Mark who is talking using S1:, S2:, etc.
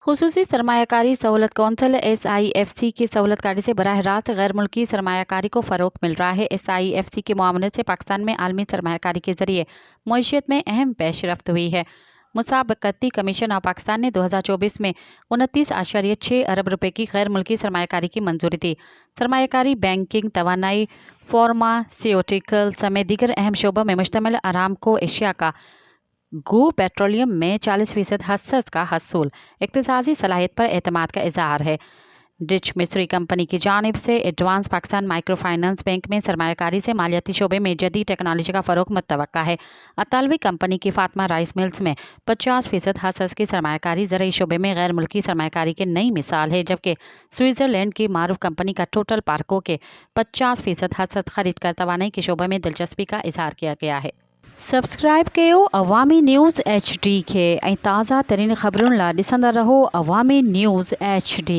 S1: खसूसी सरमायाकारी सहूलत council SIFC की सहूलत कारी से बराह रास्त गैर मुल्की सरमायाकारी को फ़रोग़ मिल रहा है। SIFC की मुआवनत से पाकिस्तान में आलमी सरमायाकारी के ज़रिए मईशत में अहम पेशरफ्त हुई है। मुसाबकती कमीशन ऑफ पाकिस्तान ने 2024 में 29.6 अरब रुपए की गैर मुल्की सरमायाकारी की मंजूरी दी। सरमायाकारी बैंकिंग, तवानाई, फार्मास्यूटिकल समेत दीगर अहम शोबों में मुश्तमिल अरामको एशिया का गो पेट्रोलियम में 40% हस्सस का हसूल इक्तिसादी सलाहियत पर एतमाद का इजहार है। डिच मिस्री कंपनी की जानिब से advance Pakistan micro finance bank में सरमायाकारी से मालियाती शोबे में जदीद टेक्नोलॉजी का फ़रोग़ मुतवक्का है। अतालवी कंपनी की फातिमा राइस मिल्स में 50% हस्सस की सरमायाकारी ज़रूरी शोबे में गैर मुल्की सरमायाकारी की नई मिसाल है, जबकि स्विट्ज़रलैंड की मारूफ कंपनी का टोटल पार्को के 50% हस्सस खरीद कर तवानाई के शोबे में दिलचस्पी का इजहार किया गया है। सब्सक्राइब कयो अवामी न्यूज़ HD के ताज़ा तरीन ख़बरुन ला ॾिसंदा रहो अवामी न्यूज़ HD।